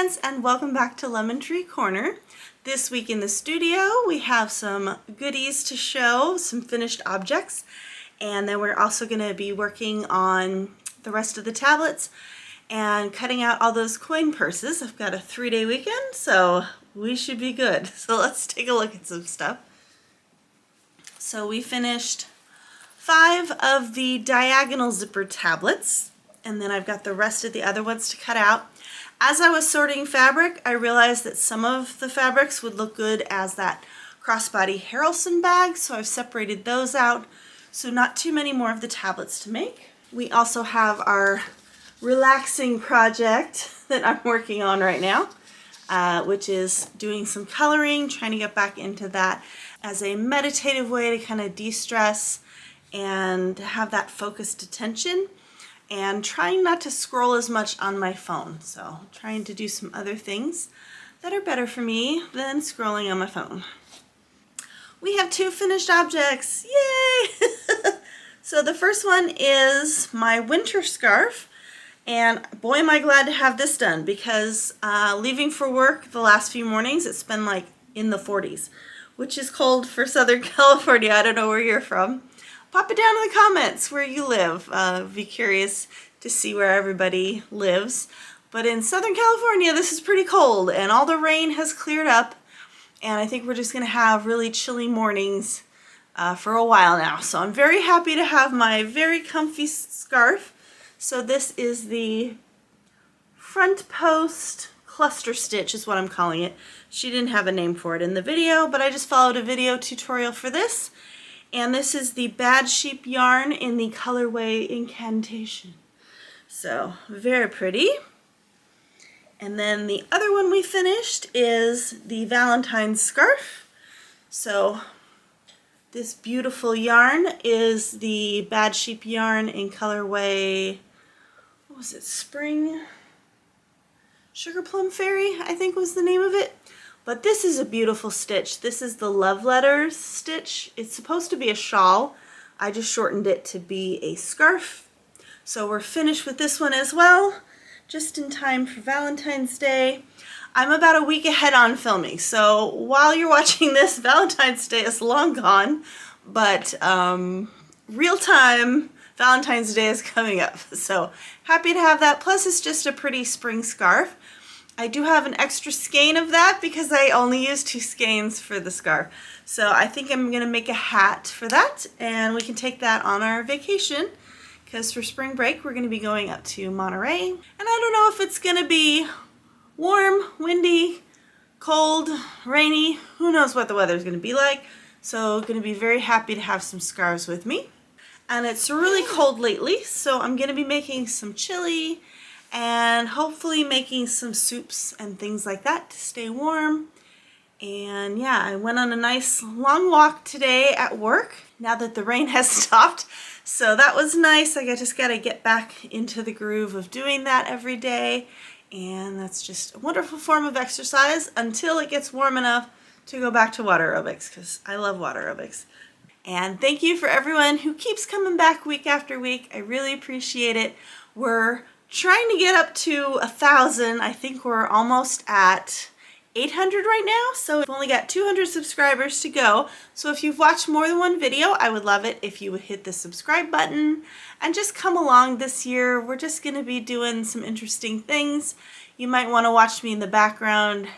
friends, and welcome back to Lemon Tree Corner. This week in the studio we have some goodies to show, some finished objects, and then we're also going to be working on the rest of the tablets and cutting out all those coin purses. I've got a 3-day weekend, so we should be good. So let's take a look at some stuff. So we finished 5 of the diagonal zipper tablets, and then I've got the rest of the other ones to cut out. As I was sorting fabric, I realized that some of the fabrics would look good as that crossbody Harrelson bag, so I've separated those out, so not too many more of the tablets to make. We also have our relaxing project that I'm working on right now, which is doing some coloring, trying to get back into that as a meditative way to kind of de-stress and have that focused attention, and trying not to scroll as much on my phone. So trying to do some other things that are better for me than scrolling on my phone. We have 2 finished objects, yay! So the first one is my winter scarf, and boy am I glad to have this done, because leaving for work the last few mornings it's been like in the 40s, which is cold for Southern California. I don't know where you're from. Pop it down in the comments where you live. Be curious to see where everybody lives. But in Southern California, this is pretty cold, and all the rain has cleared up, and I think we're just going to have really chilly mornings for a while now. So I'm very happy to have my very comfy scarf. So this is the front post cluster stitch is what I'm calling it. She didn't have a name for it in the video, but I just followed a video tutorial for this. And this is the Bad Sheep yarn in the colorway Incantation. So very pretty. And then the other one we finished is the Valentine's scarf. So this beautiful yarn is the Bad Sheep yarn in colorway, what was it, Spring? Sugar Plum Fairy, I think was the name of it. But this is a beautiful stitch. This is the Love Letters stitch. It's supposed to be a shawl. I just shortened it to be a scarf. So we're finished with this one as well, just in time for Valentine's Day. I'm about a week ahead on filming, so while you're watching this, Valentine's Day is long gone, but real time Valentine's Day is coming up. So happy to have that. Plus it's just a pretty spring scarf. I do have an extra skein of that because I only used 2 skeins for the scarf. So I think I'm going to make a hat for that, and we can take that on our vacation, because for spring break we're going to be going up to Monterey. And I don't know if it's going to be warm, windy, cold, rainy, who knows what the weather is going to be like. So going to be very happy to have some scarves with me. And it's really cold lately, so I'm going to be making some chili and hopefully making some soups and things like that to stay warm. And yeah, I went on a nice long walk today at work now that the rain has stopped, so that was nice. I just got to get back into the groove of doing that every day, and that's just a wonderful form of exercise until it gets warm enough to go back to water aerobics, because I love water aerobics. And thank you for everyone who keeps coming back week after week. I really appreciate it. We're trying to get up to 1,000. I think we're almost at 800 right now, so we've only got 200 subscribers to go. So if you've watched more than one video, I would love it if you would hit the subscribe button and just come along this year. We're just going to be doing some interesting things. You might want to watch me in the background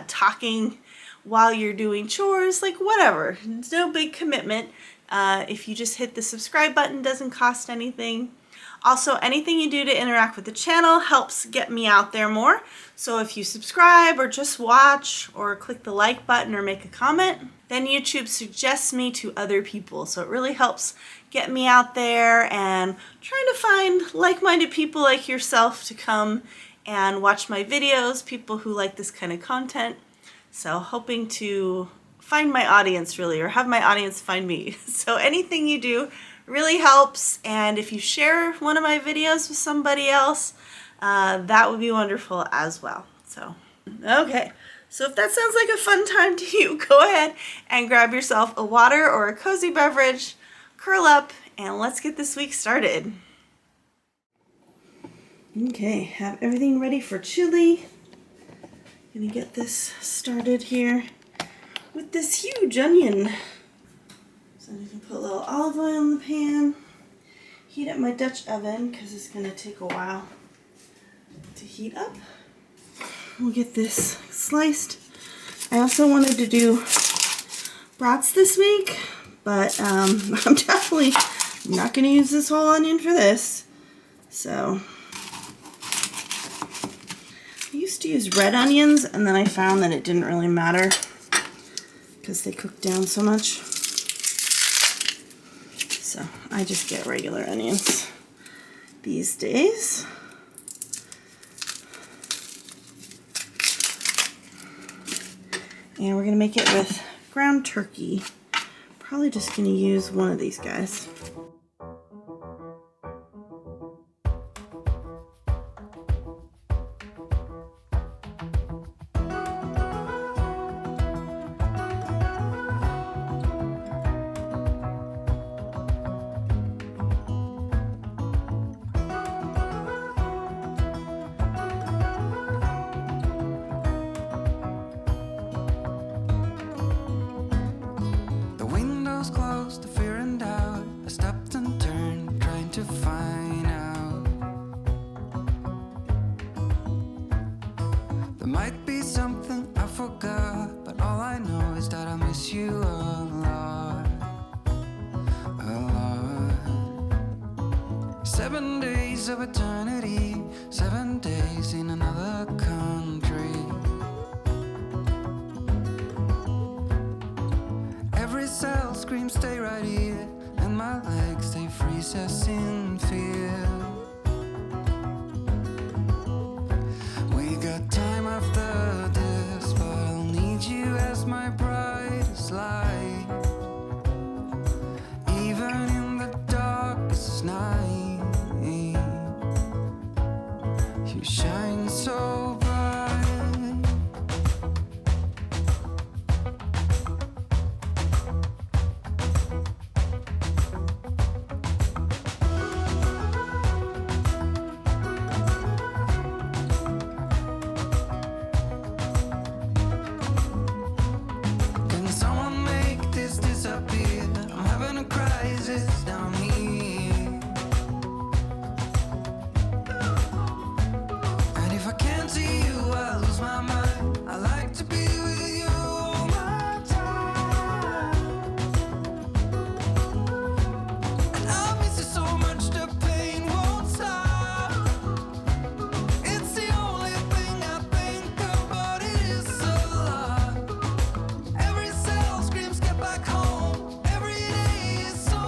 talking while you're doing chores, like whatever. It's no big commitment. If you just hit the subscribe button, doesn't cost anything. Also, anything you do to interact with the channel helps get me out there more. So if you subscribe or just watch or click the like button or make a comment, then YouTube suggests me to other people. So it really helps get me out there and trying to find like-minded people like yourself to come and watch my videos, people who like this kind of content. So hoping to find my audience really, or have my audience find me. So anything you do really helps, and if you share one of my videos with somebody else, that would be wonderful as well. So, okay, so if that sounds like a fun time to you, go ahead and grab yourself a water or a cozy beverage, curl up, and let's get this week started. Okay, have everything ready for chili. Gonna get this started here with this huge onion. So I'm gonna put a little olive oil in the pan, heat up my Dutch oven because it's gonna take a while to heat up. We'll get this sliced. I also wanted to do brats this week, but I'm definitely not gonna use this whole onion for this. So I used to use red onions, and then I found that it didn't really matter because they cook down so much. So I just get regular onions these days. And we're gonna make it with ground turkey. Probably just gonna use one of these guys. Might be something I forgot, but all I know is that I miss you a lot, a lot. 7 days of eternity, 7 days in another country. Every cell screams stay right here, and my legs they freeze us in fear. We got time after this, but I'll need you as my brightest light. Even in the darkest night, you shine so bright. Down here, and if I can't see you, I lose my mind. I like to be with you all my time, and I miss you so much the pain won't stop. It's the only thing I think about, it is a lot. Every cell screams get back home. Every day is so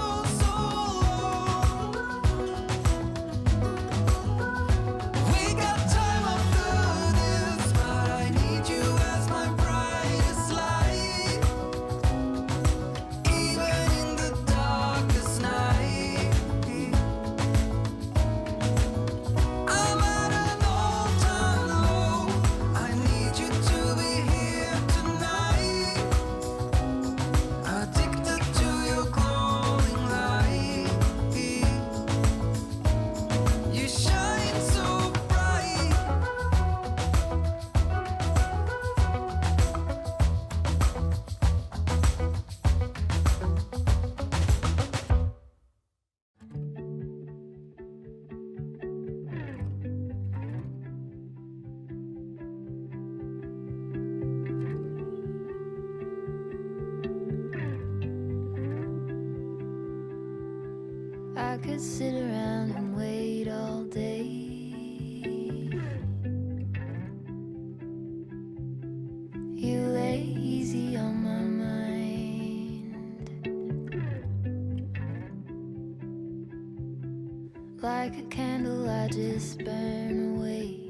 I could sit around and wait all day. You lay easy on my mind, like a candle I just burn away.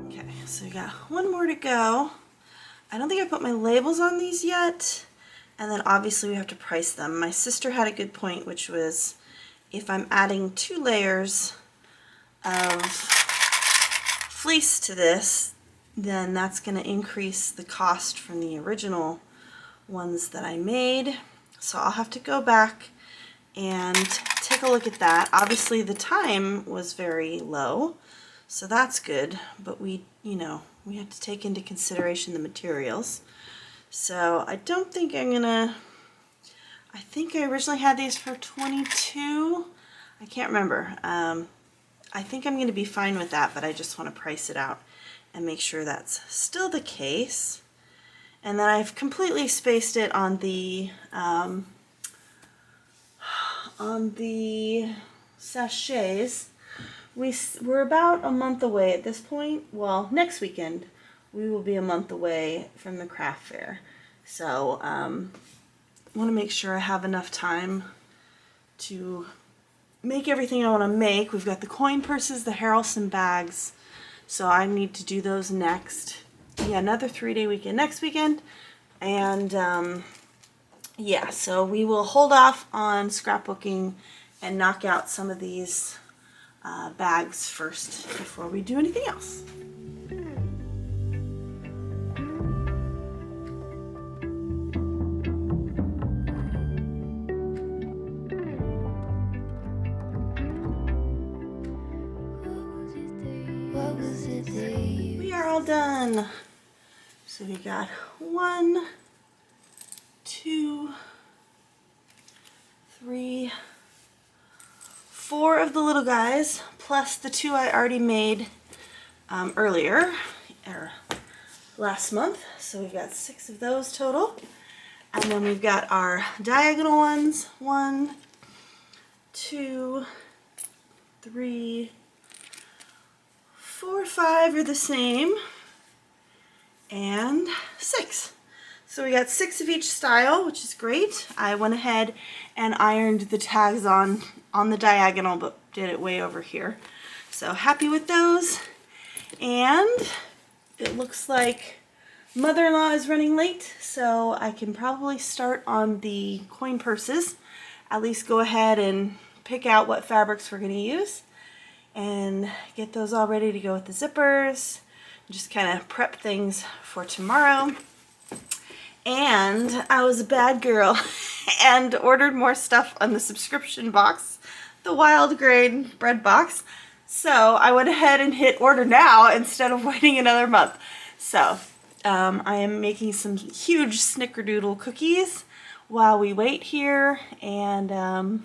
Okay, so we got one more to go. I don't think I put my labels on these yet. And then obviously we have to price them. My sister had a good point, which was if I'm adding 2 layers of fleece to this, then that's going to increase the cost from the original ones that I made. So I'll have to go back and take a look at that. Obviously the time was very low, So that's good, but we have to take into consideration the materials. So I don't think I'm gonna, I think I originally had these for 22. I can't remember. I think I'm gonna be fine with that, but I just want to price it out and make sure that's still the case. And then I've completely spaced it on the sachets. We're about a month away at this point. Well, next weekend we will be a month away from the craft fair. So I want to make sure I have enough time to make everything I want to make. We've got the coin purses, the Harrelson bags, so I need to do those next. Yeah, another 3-day weekend next weekend. And yeah, so we will hold off on scrapbooking and knock out some of these bags first before we do anything else. We are all done. So we got 1, 2, 3, 4 of the little guys, plus the 2 I already made earlier, or last month. So we've got 6 of those total. And then we've got our diagonal ones. 1, 2, 3, 4, 5 are the same, and 6. So we got 6 of each style, which is great. I went ahead and ironed the tags on the diagonal, but did it way over here. So happy with those. And it looks like mother-in-law is running late, so I can probably start on the coin purses. At least go ahead and pick out what fabrics we're going to use and get those all ready to go with the zippers. Just kind of prep things for tomorrow. And I was a bad girl and ordered more stuff on the subscription box, the wild grain bread box. So I went ahead and hit order now instead of waiting another month. So I am making some huge snickerdoodle cookies while we wait here, and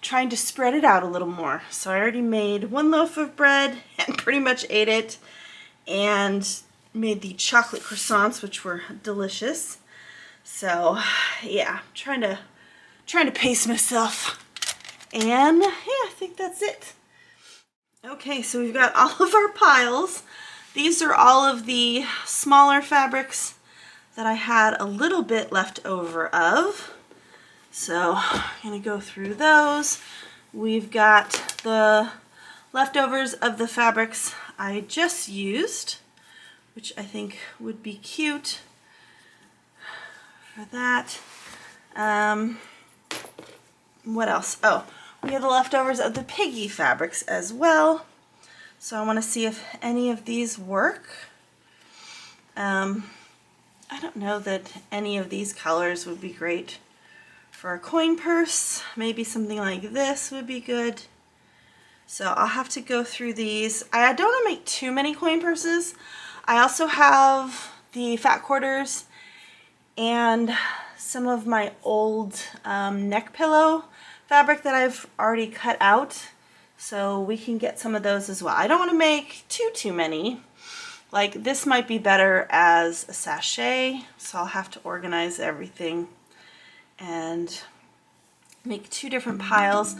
trying to spread it out a little more. So I already made 1 loaf of bread and pretty much ate it, and made the chocolate croissants, which were delicious. So yeah, trying to pace myself. And yeah, I think that's it. Okay, so we've got all of our piles. These are all of the smaller fabrics that I had a little bit left over of. So I'm going to go through those. We've got the leftovers of the fabrics I just used, which I think would be cute for that. What else? Oh, we have the leftovers of the piggy fabrics as well. So I want to see if any of these work. I don't know that any of these colors would be great for a coin purse. Maybe something like this would be good. So I'll have to go through these. I don't want to make too many coin purses. I also have the fat quarters and some of my old neck pillow fabric that I've already cut out. So we can get some of those as well. I don't want to make too many. Like this might be better as a sachet, so I'll have to organize everything and make 2 different piles.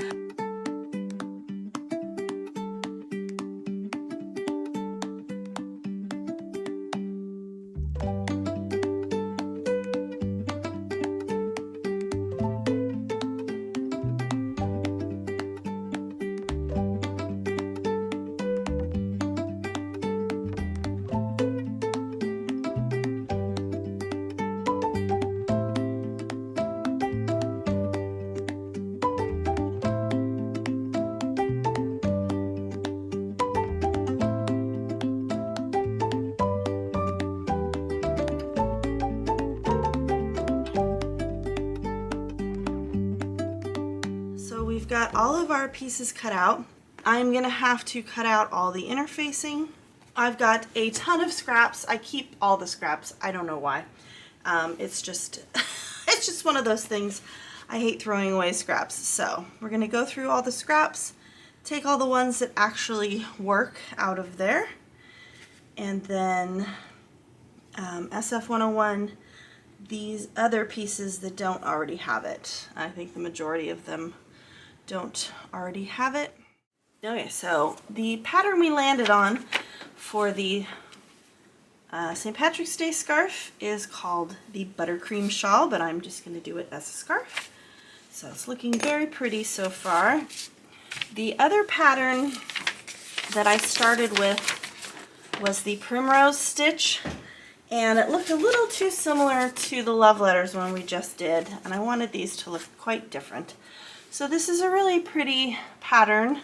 Got all of our pieces cut out. I'm gonna have to cut out all the interfacing. I've got a ton of scraps. I keep all the scraps. I don't know why. It's just it's just one of those things. I hate throwing away scraps. So we're gonna go through all the scraps, take all the ones that actually work out of there, and then SF101, these other pieces that don't already have it. I think the majority of them don't already have it. Okay, so the pattern we landed on for the St. Patrick's Day scarf is called the Buttercream Shawl, but I'm just going to do it as a scarf. So it's looking very pretty so far. The other pattern that I started with was the Primrose Stitch, and it looked a little too similar to the Love Letters one we just did, and I wanted these to look quite different. So this is a really pretty pattern.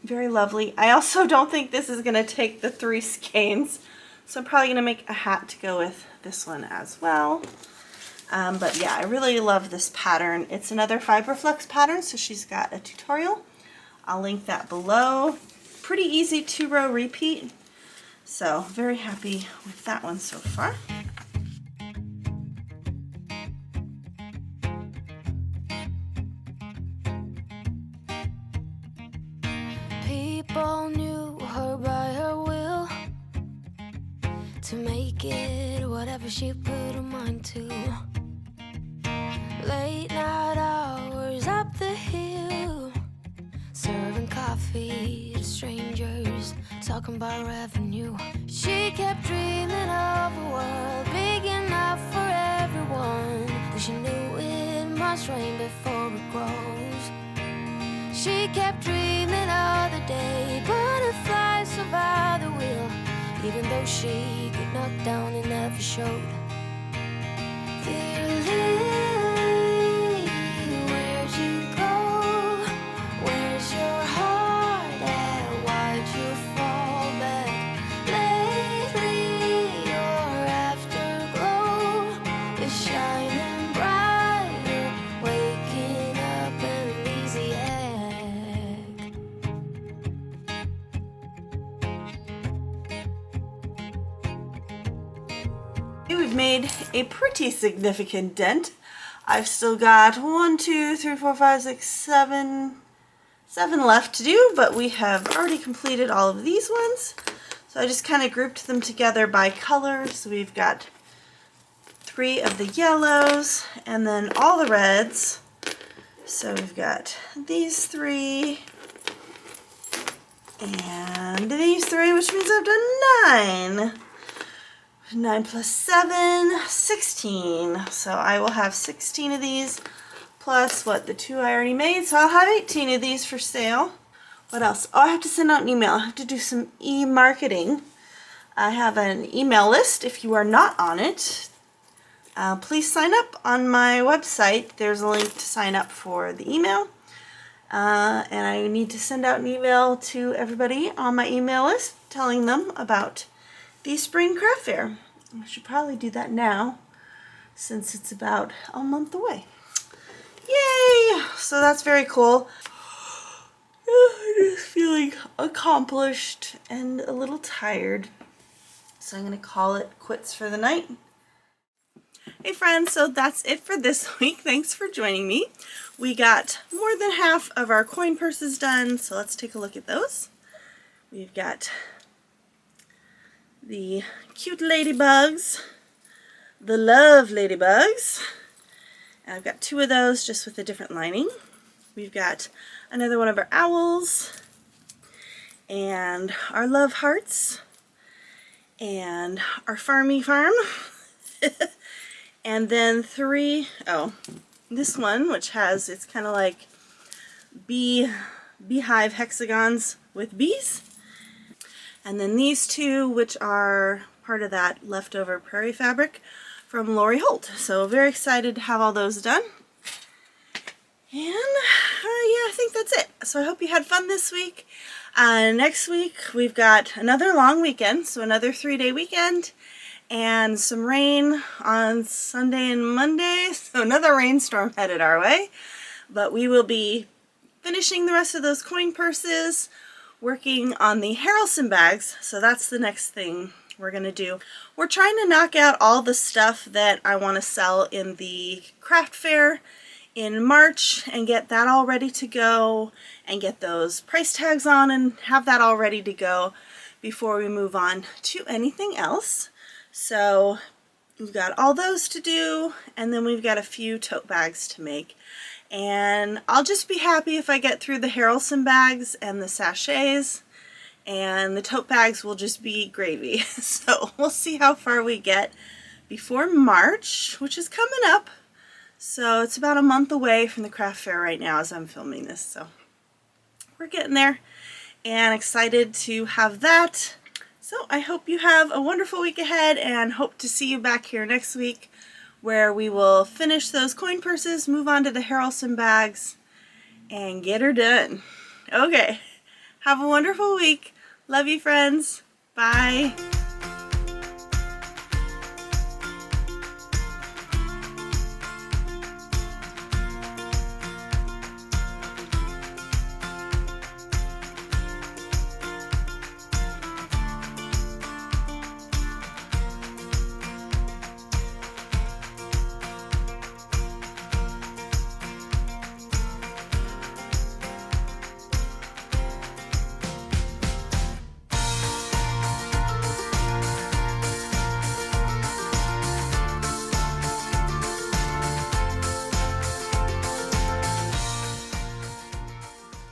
Very lovely. I also don't think this is going to take the 3 skeins, so I'm probably going to make a hat to go with this one as well. But yeah, I really love this pattern. It's another Fiberflex pattern, so she's got a tutorial. I'll link that below. Pretty easy 2-row repeat, so very happy with that one so far. People knew her by her will to make it whatever she put her mind to. Late night hours up the hill, serving coffee to strangers, talking about revenue. She kept dreaming of a world big enough for everyone, but she knew it must rain before it grows. She kept dreaming of the day butterflies survived the wheel, even though she got knocked down and never showed. Dear Lily, where'd you go? Where's your heart at? Why'd you fall back? Lately your afterglow is shining brighter, waking up an easy egg. We've made a pretty significant dent. I've still got 1, 2, 3, 4, 5, 6, 7 left to do, but we have already completed all of these ones. So I just kind of grouped them together by color. So we've got 3 of the yellows and then all the reds. So we've got these 3 and these 3, which means I've done 9. 9 plus 7, 16. So I will have 16 of these, plus the 2 I already made. So I'll have 18 of these for sale. What else? Oh, I have to send out an email. I have to do some e-marketing. I have an email list. If you are not on it, please sign up on my website. There's a link to sign up for the email. And I need to send out an email to everybody on my email list telling them about the spring craft fair. I should probably do that now since it's about a month away. Yay! So that's very cool. I'm just feeling accomplished and a little tired. So I'm going to call it quits for the night. Hey friends, so that's it for this week. Thanks for joining me. We got more than half of our coin purses done, so let's take a look at those. We've got the cute ladybugs, the love ladybugs. And I've got 2 of those just with a different lining. We've got another one of our owls and our love hearts and our farmy farm. And then 3, this one, which has, it's kind of like beehive hexagons with bees. And then these 2, which are part of that leftover prairie fabric from Lori Holt. So very excited to have all those done. And yeah, I think that's it. So I hope you had fun this week. Next week we've got another long weekend, so another 3-day weekend, and some rain on Sunday and Monday, so another rainstorm headed our way. But we will be finishing the rest of those coin purses, working on the Harrelson bags. So that's the next thing we're gonna do. We're trying to knock out all the stuff that I want to sell in the craft fair in March and get that all ready to go and get those price tags on and have that all ready to go before we move on to anything else. So we've got all those to do, and then we've got a few tote bags to make. And I'll just be happy if I get through the Harrelson bags and the sachets, and the tote bags will just be gravy. So we'll see how far we get before March, which is coming up. So it's about a month away from the craft fair right now as I'm filming this. So we're getting there and excited to have that. So I hope you have a wonderful week ahead and hope to see you back here next week where we will finish those coin purses, move on to the Harrelson bags, and get her done. Okay, have a wonderful week. Love you, friends. Bye.